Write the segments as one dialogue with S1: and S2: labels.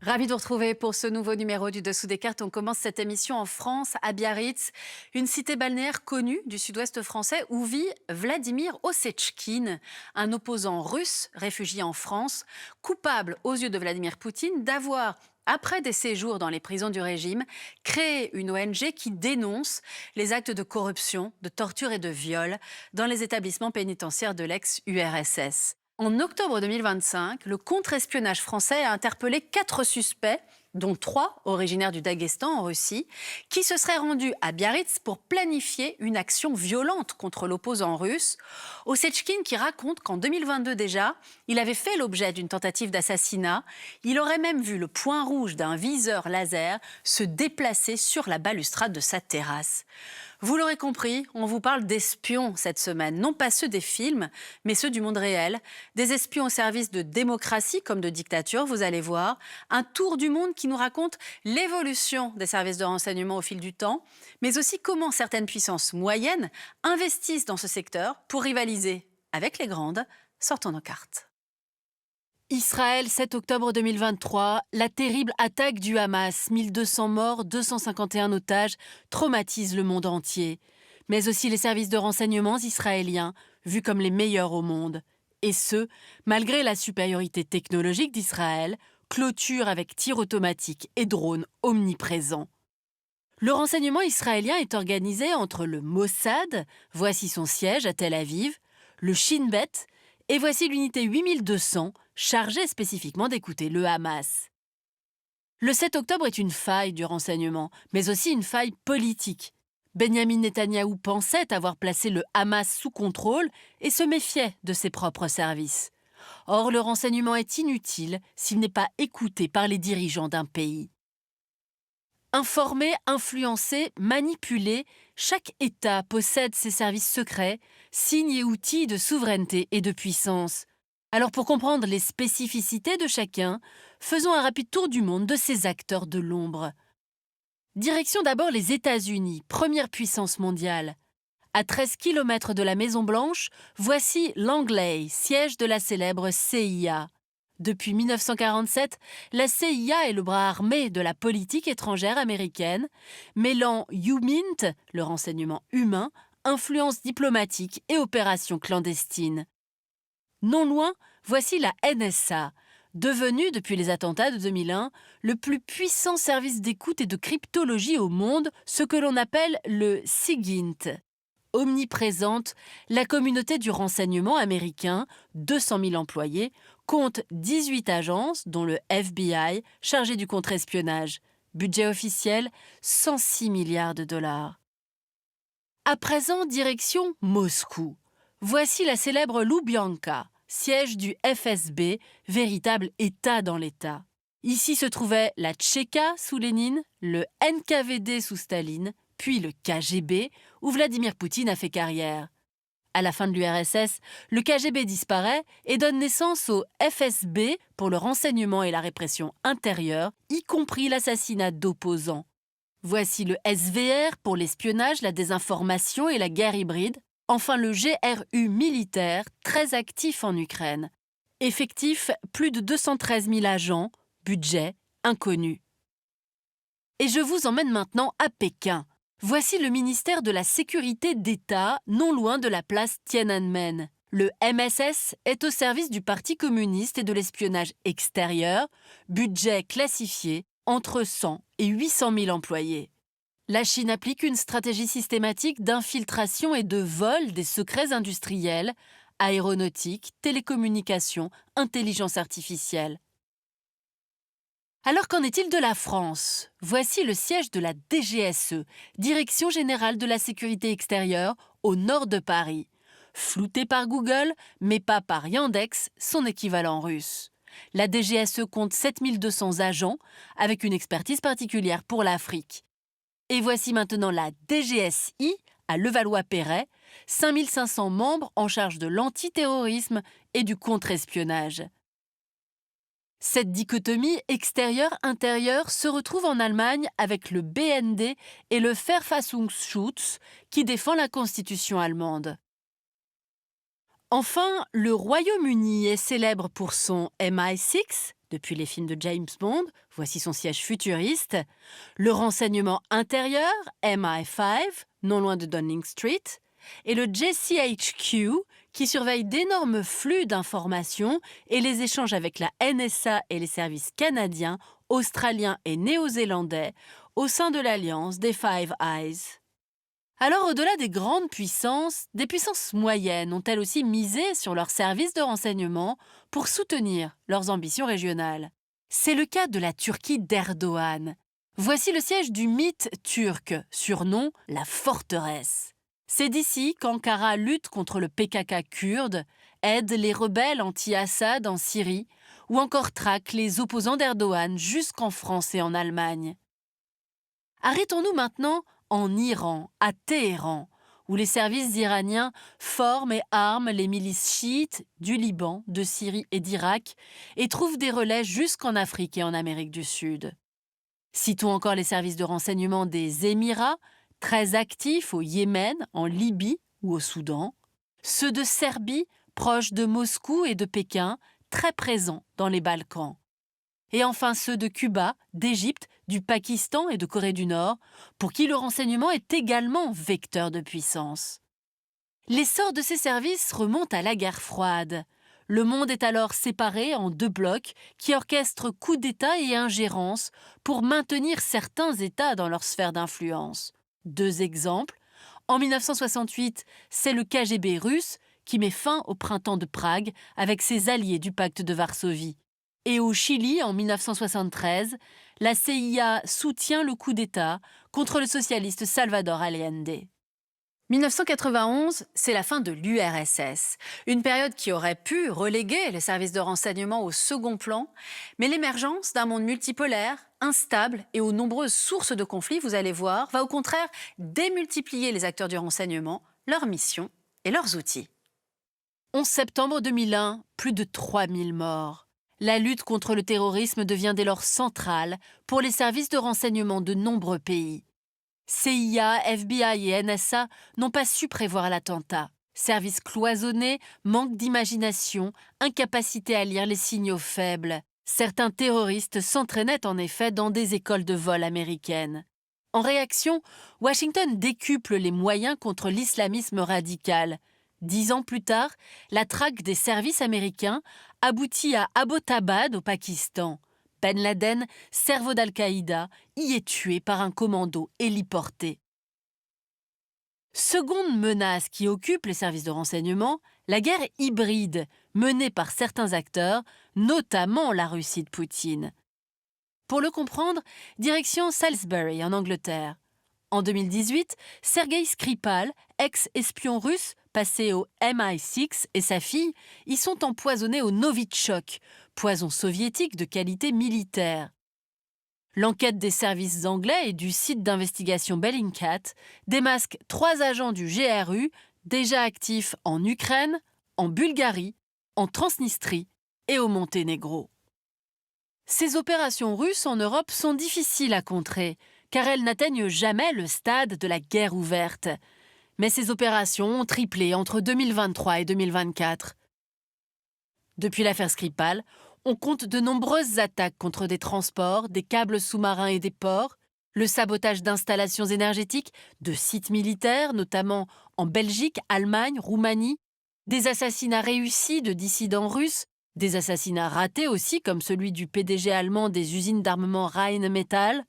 S1: Ravi de vous retrouver pour ce nouveau numéro du Dessous des cartes. On commence cette émission en France, à Biarritz, une cité balnéaire connue du sud-ouest français où vit Vladimir Ossetchkine, un opposant russe réfugié en France, coupable aux yeux de Vladimir Poutine d'avoir, après des séjours dans les prisons du régime, créé une ONG qui dénonce les actes de corruption, de torture et de viol dans les établissements pénitentiaires de l'ex-URSS. En octobre 2025, le contre-espionnage français a interpellé 4 suspects, dont 3 originaires du Daghestan en Russie, qui se seraient rendus à Biarritz pour planifier une action violente contre l'opposant russe. Ossetchkine qui raconte qu'en 2022 déjà, il avait fait l'objet d'une tentative d'assassinat. Il aurait même vu le point rouge d'un viseur laser se déplacer sur la balustrade de sa terrasse. Vous l'aurez compris, on vous parle d'espions cette semaine, non pas ceux des films, mais ceux du monde réel. Des espions au service de démocratie comme de dictature, vous allez voir. Un tour du monde qui nous raconte l'évolution des services de renseignement au fil du temps, mais aussi comment certaines puissances moyennes investissent dans ce secteur pour rivaliser avec les grandes. Sortons nos cartes. Israël, 7 octobre 2023, la terrible attaque du Hamas, 1200 morts, 251 otages, traumatise le monde entier. Mais aussi les services de renseignement israéliens, vus comme les meilleurs au monde. Et ce, malgré la supériorité technologique d'Israël, clôture avec tirs automatiques et drones omniprésents. Le renseignement israélien est organisé entre le Mossad, voici son siège à Tel Aviv, le Shin Bet, et voici l'unité 8200, chargée spécifiquement d'écouter le Hamas. Le 7 octobre est une faille du renseignement, mais aussi une faille politique. Benyamin Netanyahou pensait avoir placé le Hamas sous contrôle et se méfiait de ses propres services. Or, le renseignement est inutile s'il n'est pas écouté par les dirigeants d'un pays. Informé, influencé, manipulé, chaque État possède ses services secrets, signes et outils de souveraineté et de puissance. Alors pour comprendre les spécificités de chacun, faisons un rapide tour du monde de ces acteurs de l'ombre. Direction d'abord les États-Unis, première puissance mondiale. À 13 km de la Maison-Blanche, voici Langley, siège de la célèbre CIA. Depuis 1947, la CIA est le bras armé de la politique étrangère américaine, mêlant UMINT, le renseignement humain, influence diplomatique et opérations clandestines. Non loin, voici la NSA, devenue depuis les attentats de 2001 le plus puissant service d'écoute et de cryptologie au monde, ce que l'on appelle le SIGINT. Omniprésente, la communauté du renseignement américain, 200 000 employés, compte 18 agences, dont le FBI, chargé du contre-espionnage. Budget officiel, 106 milliards de dollars. À présent, direction Moscou. Voici la célèbre Loubianka, siège du FSB, véritable État dans l'État. Ici se trouvait la Tchéka sous Lénine, le NKVD sous Staline, puis le KGB, où Vladimir Poutine a fait carrière. À la fin de l'URSS, le KGB disparaît et donne naissance au FSB pour le renseignement et la répression intérieure, y compris l'assassinat d'opposants. Voici le SVR pour l'espionnage, la désinformation et la guerre hybride. Enfin le GRU militaire, très actif en Ukraine. Effectif, plus de 213 000 agents, budget inconnu. Et je vous emmène maintenant à Pékin. Voici le ministère de la Sécurité d'État, non loin de la place Tiananmen. Le MSS est au service du Parti communiste et de l'espionnage extérieur, budget classifié entre 100 et 800 000 employés. La Chine applique une stratégie systématique d'infiltration et de vol des secrets industriels, aéronautique, télécommunications, intelligence artificielle. Alors qu'en est-il de la France? Voici le siège de la DGSE, Direction générale de la sécurité extérieure, au nord de Paris. Flouté par Google, mais pas par Yandex, son équivalent russe. La DGSE compte 7200 agents, avec une expertise particulière pour l'Afrique. Et voici maintenant la DGSI, à Levallois-Perret, 5500 membres en charge de l'antiterrorisme et du contre-espionnage. Cette dichotomie extérieur-intérieur se retrouve en Allemagne avec le BND et le Verfassungsschutz qui défend la constitution allemande. Enfin, le Royaume-Uni est célèbre pour son MI6, depuis les films de James Bond, voici son siège futuriste, le renseignement intérieur, MI5, non loin de Downing Street, et le JCHQ, qui surveille d'énormes flux d'informations et les échanges avec la NSA et les services canadiens, australiens et néo-zélandais au sein de l'alliance des Five Eyes. Alors, au-delà des grandes puissances, des puissances moyennes ont-elles aussi misé sur leurs services de renseignement pour soutenir leurs ambitions régionales? C'est le cas de la Turquie d'Erdogan. Voici le siège du mythe turc, surnom la forteresse. C'est d'ici qu'Ankara lutte contre le PKK kurde, aide les rebelles anti-Assad en Syrie ou encore traque les opposants d'Erdogan jusqu'en France et en Allemagne. Arrêtons-nous maintenant en Iran, à Téhéran, où les services iraniens forment et arment les milices chiites du Liban, de Syrie et d'Irak et trouvent des relais jusqu'en Afrique et en Amérique du Sud. Citons encore les services de renseignement des Émirats, très actifs au Yémen, en Libye ou au Soudan, ceux de Serbie, proches de Moscou et de Pékin, très présents dans les Balkans. Et enfin ceux de Cuba, d'Égypte, du Pakistan et de Corée du Nord, pour qui le renseignement est également vecteur de puissance. L'essor de ces services remonte à la guerre froide. Le monde est alors séparé en deux blocs qui orchestrent coups d'État et ingérence pour maintenir certains États dans leur sphère d'influence. Deux exemples. En 1968, c'est le KGB russe qui met fin au printemps de Prague avec ses alliés du pacte de Varsovie. Et au Chili, en 1973, la CIA soutient le coup d'État contre le socialiste Salvador Allende. 1991, c'est la fin de l'URSS, une période qui aurait pu reléguer les services de renseignement au second plan, mais l'émergence d'un monde multipolaire, instable et aux nombreuses sources de conflits, vous allez voir, va au contraire démultiplier les acteurs du renseignement, leurs missions et leurs outils. 11 septembre 2001, plus de 3000 morts. La lutte contre le terrorisme devient dès lors centrale pour les services de renseignement de nombreux pays. CIA, FBI et NSA n'ont pas su prévoir l'attentat. Services cloisonnés, manque d'imagination, incapacité à lire les signaux faibles. Certains terroristes s'entraînaient en effet dans des écoles de vol américaines. En réaction, Washington décuple les moyens contre l'islamisme radical. 10 ans plus tard, la traque des services américains aboutit à Abbottabad au Pakistan. Ben Laden, cerveau d'Al-Qaïda, y est tué par un commando héliporté. Seconde menace qui occupe les services de renseignement, la guerre hybride menée par certains acteurs, notamment la Russie de Poutine. Pour le comprendre, direction Salisbury en Angleterre. En 2018, Sergei Skripal, ex-espion russe passé au MI6 et sa fille y sont empoisonnés au Novichok, poison soviétique de qualité militaire. L'enquête des services anglais et du site d'investigation Bellingcat démasque 3 agents du GRU déjà actifs en Ukraine, en Bulgarie, en Transnistrie et au Monténégro. Ces opérations russes en Europe sont difficiles à contrer, car elles n'atteignent jamais le stade de la guerre ouverte. Mais ces opérations ont triplé entre 2023 et 2024. Depuis l'affaire Skripal, on compte de nombreuses attaques contre des transports, des câbles sous-marins et des ports, le sabotage d'installations énergétiques, de sites militaires, notamment en Belgique, Allemagne, Roumanie, des assassinats réussis de dissidents russes, des assassinats ratés aussi, comme celui du PDG allemand des usines d'armement Rheinmetall,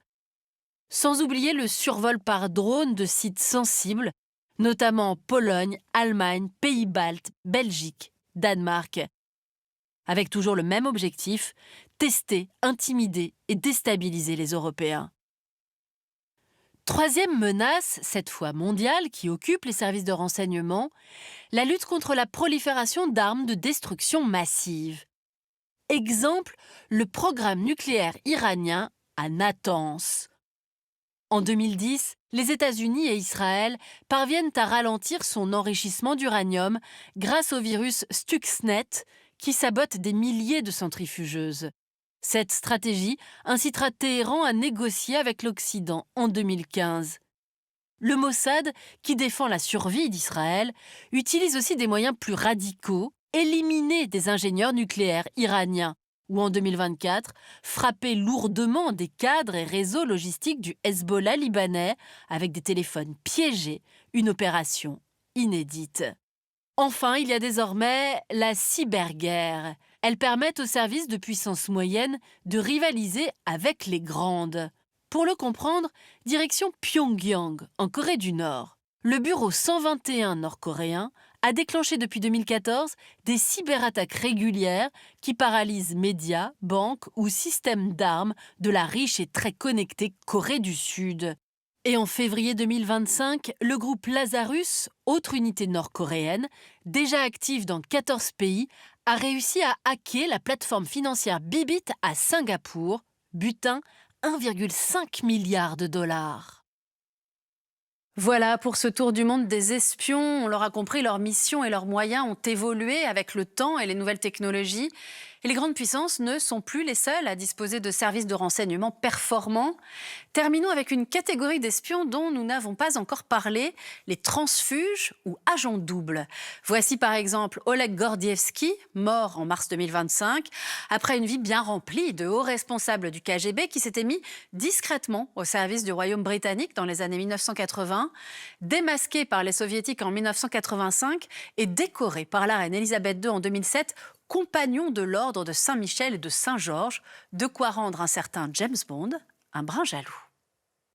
S1: sans oublier le survol par drone de sites sensibles, notamment Pologne, Allemagne, Pays-Baltes, Belgique, Danemark, avec toujours le même objectif, tester, intimider et déstabiliser les Européens. Troisième menace, cette fois mondiale, qui occupe les services de renseignement, la lutte contre la prolifération d'armes de destruction massive. Exemple, le programme nucléaire iranien à Natanz. En 2010, les États-Unis et Israël parviennent à ralentir son enrichissement d'uranium grâce au virus Stuxnet qui sabote des milliers de centrifugeuses. Cette stratégie incitera Téhéran à négocier avec l'Occident en 2015. Le Mossad, qui défend la survie d'Israël, utilise aussi des moyens plus radicaux, éliminer des ingénieurs nucléaires iraniens, ou en 2024, frapper lourdement des cadres et réseaux logistiques du Hezbollah libanais avec des téléphones piégés, une opération inédite. Enfin, il y a désormais la cyberguerre. Elle permet aux services de puissance moyenne de rivaliser avec les grandes. Pour le comprendre, direction Pyongyang, en Corée du Nord. Le bureau 121 nord-coréen a déclenché depuis 2014 des cyberattaques régulières qui paralysent médias, banques ou systèmes d'armes de la riche et très connectée Corée du Sud. Et en février 2025, le groupe Lazarus, autre unité nord-coréenne, déjà active dans 14 pays, a réussi à hacker la plateforme financière Bybit à Singapour, butin 1,5 milliard de dollars. Voilà pour ce tour du monde des espions. On l'aura compris, leurs missions et leurs moyens ont évolué avec le temps et les nouvelles technologies. Et les grandes puissances ne sont plus les seules à disposer de services de renseignement performants. Terminons avec une catégorie d'espions dont nous n'avons pas encore parlé, les transfuges ou agents doubles. Voici par exemple Oleg Gordievski, mort en mars 2025, après une vie bien remplie de hauts responsables du KGB qui s'était mis discrètement au service du Royaume britannique dans les années 1980, démasqué par les soviétiques en 1985 et décoré par la reine Elisabeth II en 2007, compagnon de l'ordre de Saint-Michel et de Saint-Georges, de quoi rendre un certain James Bond un brin jaloux.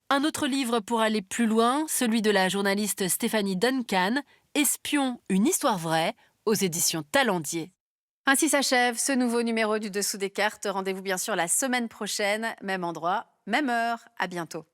S1: Un autre livre pour aller plus loin, celui de la journaliste Stéphanie Duncan, Espion, une histoire vraie, aux éditions Talendier. Ainsi s'achève ce nouveau numéro du Dessous des cartes. Rendez-vous bien sûr la semaine prochaine, même endroit, même heure. À bientôt.